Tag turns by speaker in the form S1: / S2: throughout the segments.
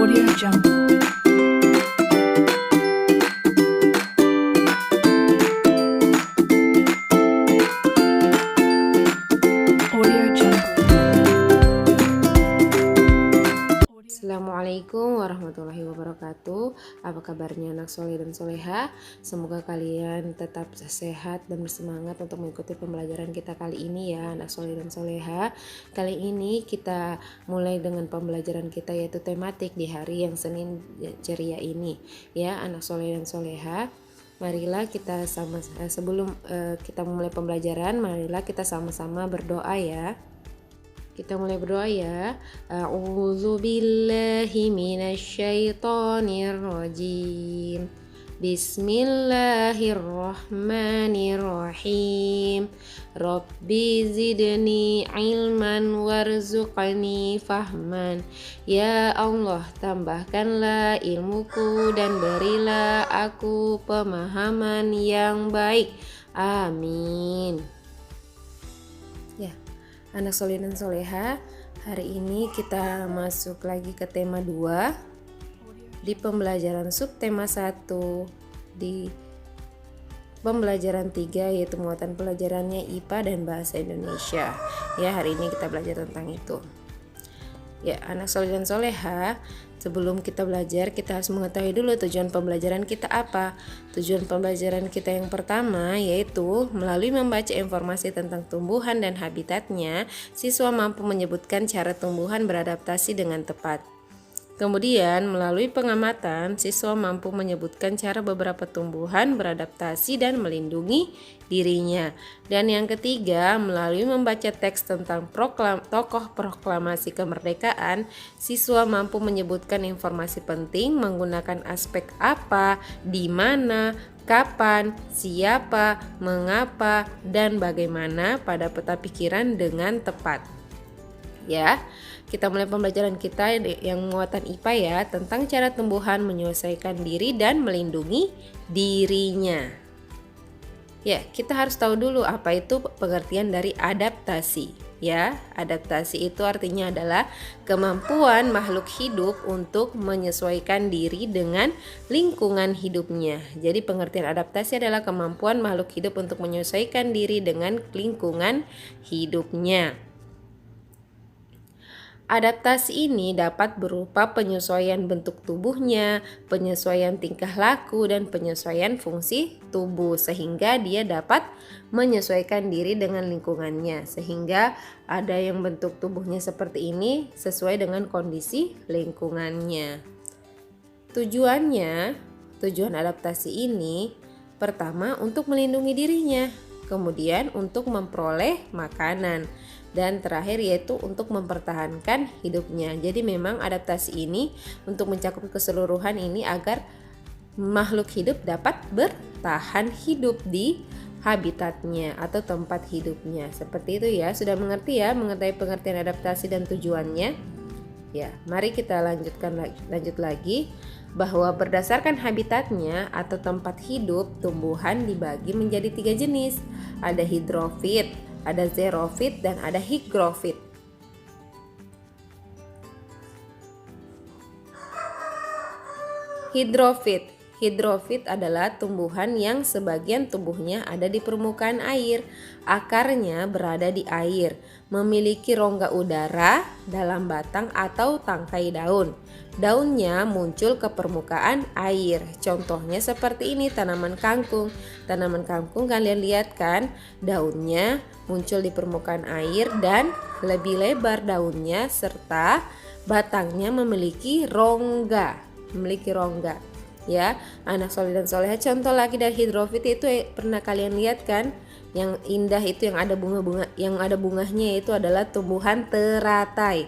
S1: Audio Jungle. Audio Jungle.
S2: Assalamualaikum warahmatullahi wabarakatuh. Apa kabarnya anak soleh dan soleha? Semoga kalian tetap sehat dan bersemangat untuk mengikuti pembelajaran kita kali ini ya anak soleh dan soleha. Kali ini kita mulai dengan pembelajaran kita yaitu tematik di hari yang Senin ceria ini ya anak soleh dan soleha. Marilah kita sebelum kita mulai pembelajaran, marilah kita sama-sama berdoa ya. Kita mulai berdoa ya. A'udzu billahi minasyaitonir rajim. Bismillahirrahmanirrahim. Rabbi zidni ilman warzuqni fahman. Ya Allah, tambahkanlah ilmuku dan berilah aku pemahaman yang baik. Amin. Ya. Anak soleh dan soleha, hari ini kita masuk lagi ke tema 2 di pembelajaran subtema 1 di pembelajaran 3 yaitu muatan pelajarannya IPA dan Bahasa Indonesia. Ya, hari ini kita belajar tentang itu. Ya, anak soleh dan soleha, sebelum kita belajar, kita harus mengetahui dulu tujuan pembelajaran kita apa. Tujuan pembelajaran kita yang pertama yaitu melalui membaca informasi tentang tumbuhan dan habitatnya, siswa mampu menyebutkan cara tumbuhan beradaptasi dengan tepat. Kemudian, melalui pengamatan, siswa mampu menyebutkan cara beberapa tumbuhan beradaptasi dan melindungi dirinya. Dan yang ketiga, melalui membaca teks tentang tokoh proklamasi kemerdekaan, siswa mampu menyebutkan informasi penting menggunakan aspek apa, di mana, kapan, siapa, mengapa, dan bagaimana pada peta pikiran dengan tepat. Ya, kita mulai pembelajaran kita yang muatan IPA ya tentang cara tumbuhan menyesuaikan diri dan melindungi dirinya. Ya, kita harus tahu dulu apa itu pengertian dari adaptasi. Ya, adaptasi itu artinya adalah kemampuan makhluk hidup untuk menyesuaikan diri dengan lingkungan hidupnya. Jadi pengertian adaptasi adalah kemampuan makhluk hidup untuk menyesuaikan diri dengan lingkungan hidupnya. Adaptasi ini dapat berupa penyesuaian bentuk tubuhnya, penyesuaian tingkah laku, dan penyesuaian fungsi tubuh sehingga dia dapat menyesuaikan diri dengan lingkungannya. Sehingga ada yang bentuk tubuhnya seperti ini sesuai dengan kondisi lingkungannya. Tujuan adaptasi ini pertama untuk melindungi dirinya, kemudian untuk memperoleh makanan, dan terakhir yaitu untuk mempertahankan hidupnya. Jadi memang adaptasi ini untuk mencakup keseluruhan ini agar makhluk hidup dapat bertahan hidup di habitatnya atau tempat hidupnya. Seperti itu ya, sudah mengerti ya mengenai pengertian adaptasi dan tujuannya? Ya, mari kita lanjut lagi bahwa berdasarkan habitatnya atau tempat hidup, tumbuhan dibagi menjadi 3 jenis. Ada hidrofit, ada xerofit, dan ada higrofit. Hidrofit adalah tumbuhan yang sebagian tubuhnya ada di permukaan air, akarnya berada di air, memiliki rongga udara dalam batang atau tangkai daun. Daunnya muncul ke permukaan air. Contohnya seperti ini tanaman kangkung. Tanaman kangkung kalian lihat kan, daunnya muncul di permukaan air dan lebih lebar daunnya serta batangnya memiliki rongga. Ya, anak soleh dan soleha, contoh lagi dari hidrofit itu pernah kalian lihat kan? Yang indah itu yang ada bunganya itu adalah tumbuhan teratai.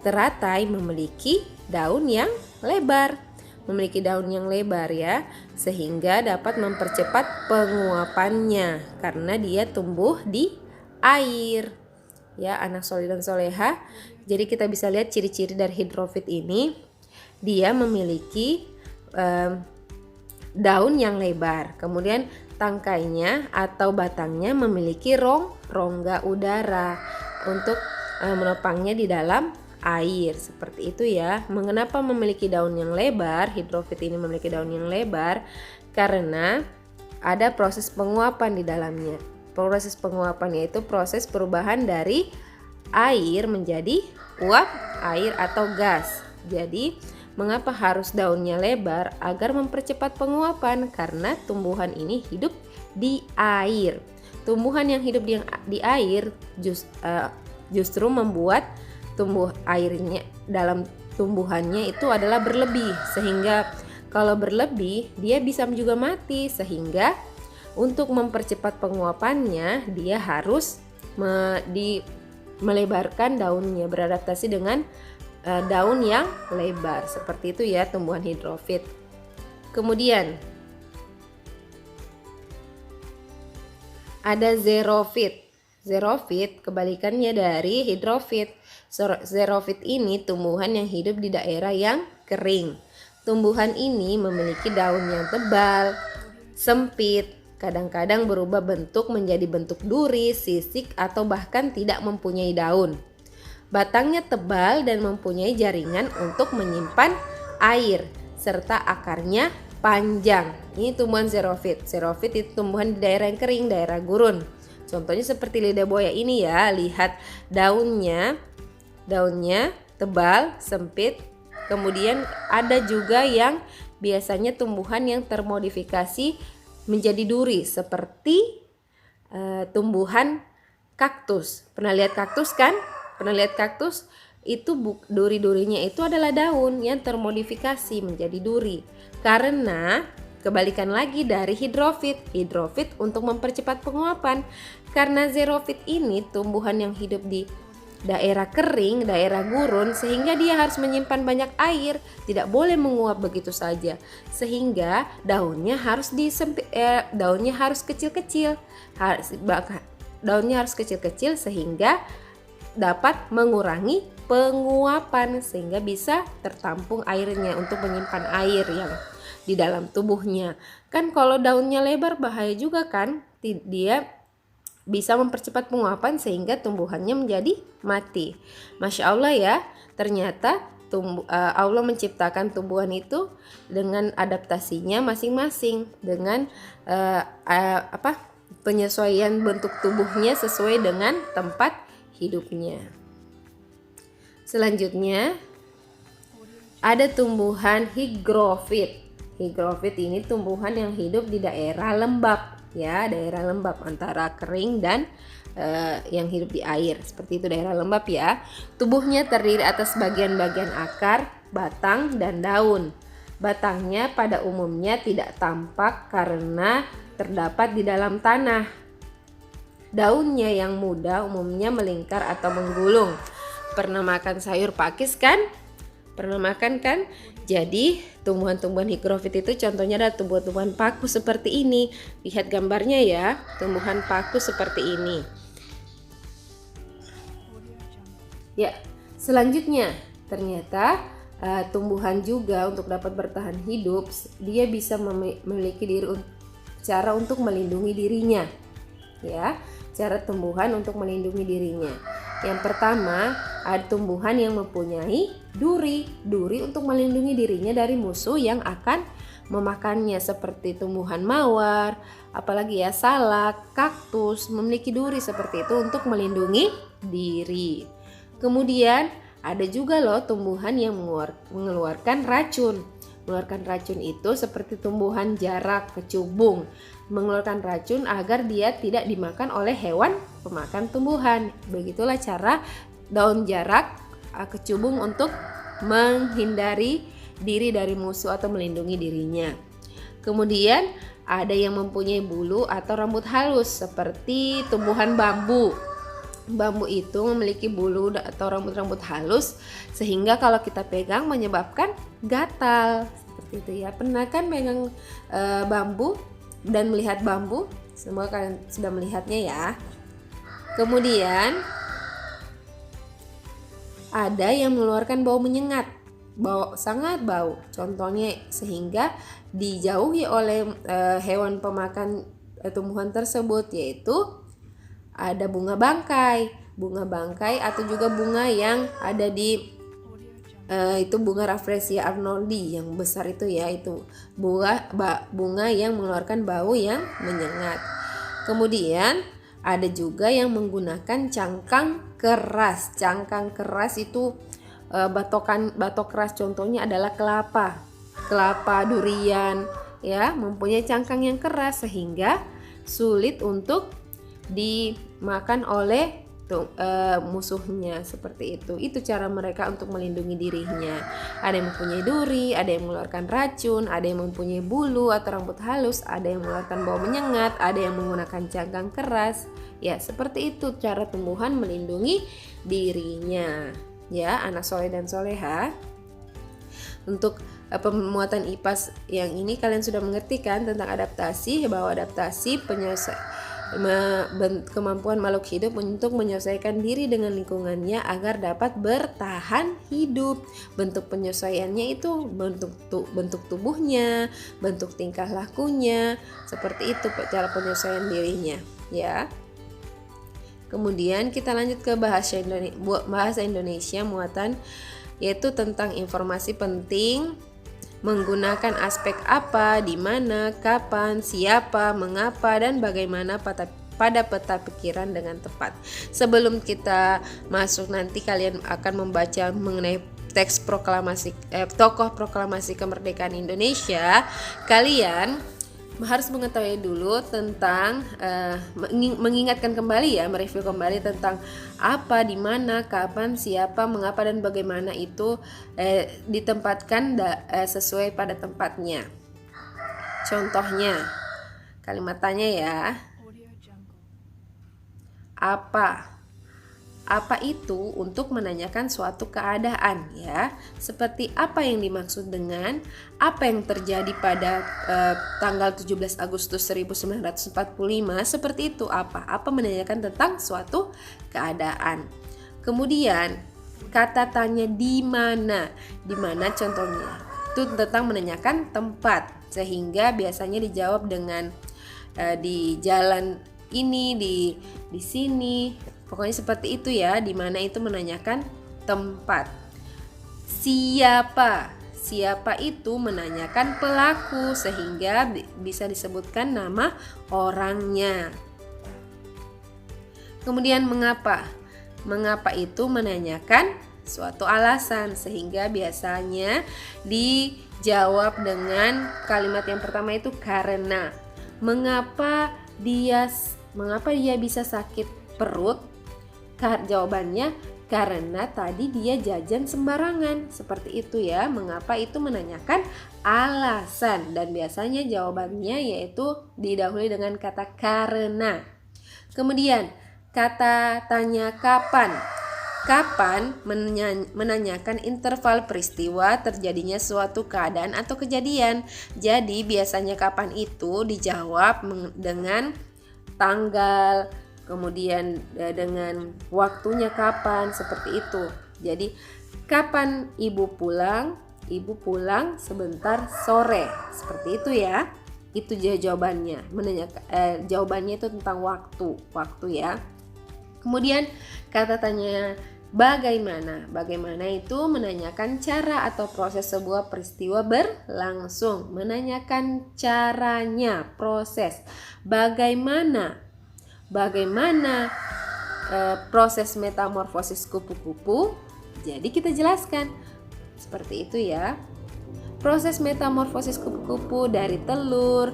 S2: Teratai memiliki daun yang lebar. Ya, sehingga dapat mempercepat penguapannya karena dia tumbuh di air. Ya, anak soleh dan soleha. Jadi kita bisa lihat ciri-ciri dari hidrofit ini. Dia memiliki daun yang lebar, kemudian tangkainya atau batangnya memiliki rongga udara untuk menopangnya di dalam air. Seperti itu ya. Mengapa memiliki daun yang lebar? Hidrofit ini memiliki daun yang lebar karena ada proses penguapan di dalamnya. Proses penguapan yaitu proses perubahan dari air menjadi uap air atau gas. Jadi, mengapa harus daunnya lebar? Agar mempercepat penguapan, karena tumbuhan ini hidup di air. Tumbuhan yang hidup di air justru membuat tumbuh airnya dalam tumbuhannya itu adalah berlebih, sehingga kalau berlebih dia bisa juga mati. Sehingga untuk mempercepat penguapannya dia harus melebarkan daunnya, beradaptasi dengan daun yang lebar. Seperti itu ya tumbuhan hidrofit. Kemudian ada xerofit. Xerofit kebalikannya dari hidrofit. Xerofit ini tumbuhan yang hidup di daerah yang kering. Tumbuhan ini memiliki daun yang tebal, sempit, kadang-kadang berubah bentuk menjadi bentuk duri, sisik, atau bahkan tidak mempunyai daun. Batangnya tebal dan mempunyai jaringan untuk menyimpan air, serta akarnya panjang. Ini tumbuhan xerofit. Xerofit itu tumbuhan di daerah yang kering, daerah gurun. Contohnya seperti lidah buaya ini ya. Lihat daunnya tebal, sempit. Kemudian ada juga yang biasanya tumbuhan yang termodifikasi menjadi duri seperti tumbuhan kaktus. Pernah lihat kaktus kan? Pernah lihat kaktus? Itu duri-durinya itu adalah daun yang termodifikasi menjadi duri. Karena kebalikan lagi dari hidrofit. Hidrofit untuk mempercepat penguapan. Karena xerofit ini tumbuhan yang hidup di daerah kering, daerah gurun, sehingga dia harus menyimpan banyak air, tidak boleh menguap begitu saja. Sehingga daunnya harus daunnya harus kecil-kecil. Daunnya harus kecil-kecil sehingga dapat mengurangi penguapan, sehingga bisa tertampung airnya untuk menyimpan air yang di dalam tubuhnya. Kan kalau daunnya lebar bahaya juga kan? Dia bisa mempercepat penguapan sehingga tumbuhannya menjadi mati. Masya Allah ya, ternyata Allah menciptakan tumbuhan itu dengan adaptasinya masing-masing, dengan penyesuaian bentuk tubuhnya sesuai dengan tempat hidupnya. Selanjutnya ada tumbuhan higrofit. Higrofit ini tumbuhan yang hidup di daerah lembab ya, daerah lembab antara kering dan yang hidup di air. Seperti itu daerah lembab ya. Tubuhnya terdiri atas bagian-bagian akar, batang, dan daun. Batangnya pada umumnya tidak tampak karena terdapat di dalam tanah. Daunnya yang muda umumnya melingkar atau menggulung. Pernah makan sayur pakis kan? Pernah makan kan? Jadi tumbuhan-tumbuhan higrofit itu contohnya adalah tumbuhan-tumbuhan paku seperti ini. Lihat gambarnya ya, tumbuhan paku seperti ini. Ya, selanjutnya ternyata tumbuhan juga untuk dapat bertahan hidup, dia bisa memiliki cara untuk melindungi dirinya. Ya, cara tumbuhan untuk melindungi dirinya. Yang pertama, ada tumbuhan yang mempunyai duri untuk melindungi dirinya dari musuh yang akan memakannya, seperti tumbuhan mawar, apalagi ya salak, kaktus memiliki duri seperti itu untuk melindungi diri. Kemudian ada juga loh tumbuhan yang mengeluarkan racun. Mengeluarkan racun itu seperti tumbuhan jarak, kecubung, mengeluarkan racun agar dia tidak dimakan oleh hewan pemakan tumbuhan. Begitulah cara daun jarak, kecubung untuk menghindari diri dari musuh atau melindungi dirinya. Kemudian ada yang mempunyai bulu atau rambut halus seperti tumbuhan bambu. Bambu itu memiliki bulu atau rambut-rambut halus sehingga kalau kita pegang menyebabkan gatal. Seperti itu ya. Pernah kan pegang bambu dan melihat bambu? Semoga kalian sudah melihatnya ya. Kemudian ada yang mengeluarkan bau menyengat, sangat bau. Contohnya sehingga dijauhi oleh hewan pemakan tumbuhan tersebut, yaitu ada bunga bangkai. bunga bangkai atau juga bunga yang ada di itu bunga Rafflesia arnoldi yang besar itu ya, itu bunga yang mengeluarkan bau yang menyengat. Kemudian ada juga yang menggunakan cangkang keras. Cangkang keras itu batok keras, contohnya adalah kelapa durian ya, mempunyai cangkang yang keras sehingga sulit untuk dimakan oleh musuhnya, seperti itu. Itu cara mereka untuk melindungi dirinya. Ada yang mempunyai duri, ada yang mengeluarkan racun, ada yang mempunyai bulu atau rambut halus, ada yang mengeluarkan bau menyengat, ada yang menggunakan cangkang keras. Ya, seperti itu cara tumbuhan melindungi dirinya. Ya, anak soleh dan soleha. Untuk pemuatan IPAS yang ini kalian sudah mengerti kan tentang adaptasi, bahwa adaptasi kemampuan makhluk hidup untuk menyesuaikan diri dengan lingkungannya agar dapat bertahan hidup. Bentuk penyesuaiannya itu bentuk tubuhnya, bentuk tingkah lakunya, seperti itu cara penyesuaian dirinya ya. Kemudian kita lanjut ke bahasa Indonesia muatan, yaitu tentang informasi penting menggunakan aspek apa, di mana, kapan, siapa, mengapa, dan bagaimana pada peta pikiran dengan tepat. Sebelum kita masuk, nanti kalian akan membaca mengenai teks tokoh proklamasi kemerdekaan Indonesia. Kalian harus mengetahui dulu tentang mengingatkan kembali ya, mereview kembali tentang apa, di mana, kapan, siapa, mengapa, dan bagaimana itu ditempatkan sesuai pada tempatnya. Contohnya, kalimat tanya ya. Apa itu untuk menanyakan suatu keadaan ya, seperti apa yang dimaksud dengan apa yang terjadi pada tanggal 17 Agustus 1945, seperti itu. Apa menanyakan tentang suatu keadaan. Kemudian kata tanya di mana contohnya itu tentang menanyakan tempat, sehingga biasanya dijawab dengan di jalan ini, di sini. Pokoknya seperti itu ya, di mana itu menanyakan tempat. Siapa itu menanyakan pelaku, sehingga bisa disebutkan nama orangnya. Kemudian mengapa itu menanyakan suatu alasan, sehingga biasanya dijawab dengan kalimat yang pertama itu karena. Mengapa dia bisa sakit perut? Jawabannya karena tadi dia jajan sembarangan, seperti itu ya. Mengapa itu menanyakan alasan, dan biasanya jawabannya yaitu didahului dengan kata karena. Kemudian kata tanya kapan menanyakan interval peristiwa terjadinya suatu keadaan atau kejadian. Jadi biasanya kapan itu dijawab dengan tanggal, kemudian dengan waktunya kapan, seperti itu. Jadi kapan ibu pulang? Ibu pulang sebentar sore, seperti itu ya. Itu jawabannya. Jawabannya itu tentang waktu ya. Kemudian kata tanya bagaimana itu menanyakan cara atau proses sebuah peristiwa berlangsung. Menanyakan caranya, proses. Bagaimana proses metamorfosis kupu-kupu? Jadi kita jelaskan seperti itu ya. Proses metamorfosis kupu-kupu dari telur,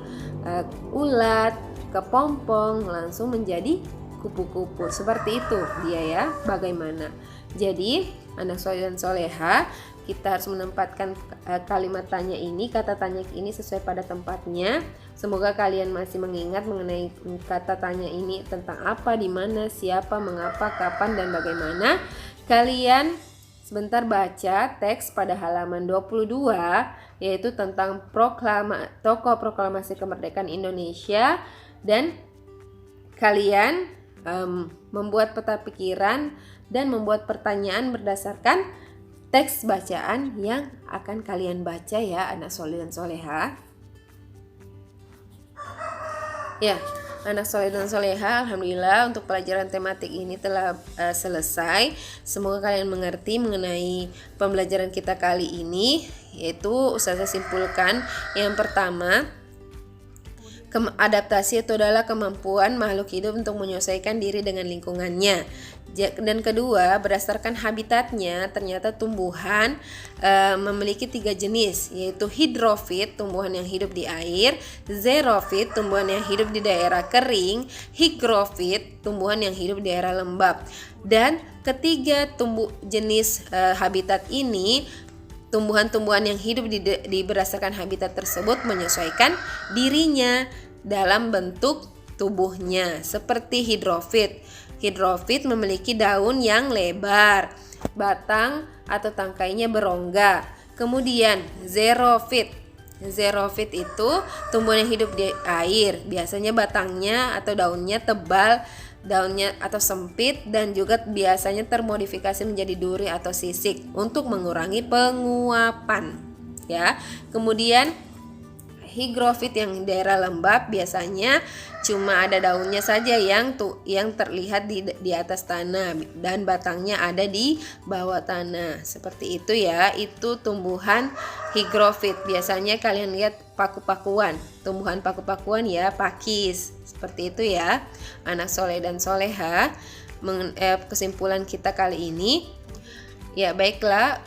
S2: ulat, kepompong langsung menjadi kupu-kupu. Seperti itu dia ya, bagaimana. Jadi anak soleh dan soleha, kita harus menempatkan kalimat tanya ini, kata tanya ini sesuai pada tempatnya. Semoga kalian masih mengingat mengenai kata tanya ini tentang apa, di mana, siapa, mengapa, kapan, dan bagaimana. Kalian sebentar baca teks pada halaman 22, yaitu tentang tokoh proklamasi kemerdekaan Indonesia, dan kalian membuat peta pikiran dan membuat pertanyaan berdasarkan teks bacaan yang akan kalian baca ya, anak soleh dan soleha. Ya, Anak soleh dan soleha, alhamdulillah untuk pelajaran tematik ini telah selesai. Semoga kalian mengerti mengenai pembelajaran kita kali ini. Yaitu Ustazah simpulkan, yang pertama, adaptasi itu adalah kemampuan makhluk hidup untuk menyesuaikan diri dengan lingkungannya. Dan kedua, berdasarkan habitatnya, ternyata tumbuhan memiliki 3 jenis, yaitu hidrofit, tumbuhan yang hidup di air, xerofit, tumbuhan yang hidup di daerah kering, hygrofit, tumbuhan yang hidup di daerah lembab. Dan ketiga jenis habitat ini, tumbuhan-tumbuhan yang hidup di berdasarkan habitat tersebut menyesuaikan dirinya dalam bentuk tubuhnya. Seperti hidrofit. Hidrofit memiliki daun yang lebar, batang atau tangkainya berongga. Kemudian xerofit. Xerofit itu tumbuhan yang hidup di air. Biasanya batangnya atau daunnya tebal, daunnya atau sempit, dan juga biasanya termodifikasi menjadi duri atau sisik untuk mengurangi penguapan. Ya. Kemudian hygrofit yang daerah lembab biasanya cuma ada daunnya saja yang terlihat di atas tanah dan batangnya ada di bawah tanah. Seperti itu ya, itu tumbuhan hygrofit. Biasanya kalian lihat paku-pakuan, tumbuhan paku-pakuan ya, pakis. Seperti itu ya, anak soleh dan soleha. Kesimpulan kita kali ini, ya baiklah,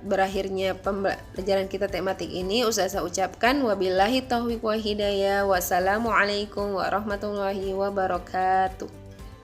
S2: berakhirnya pembelajaran kita tematik ini Ustazah ucapkan wabillahi taufiq wa hidayah. Wassalamualaikum warahmatullahi wabarakatuh.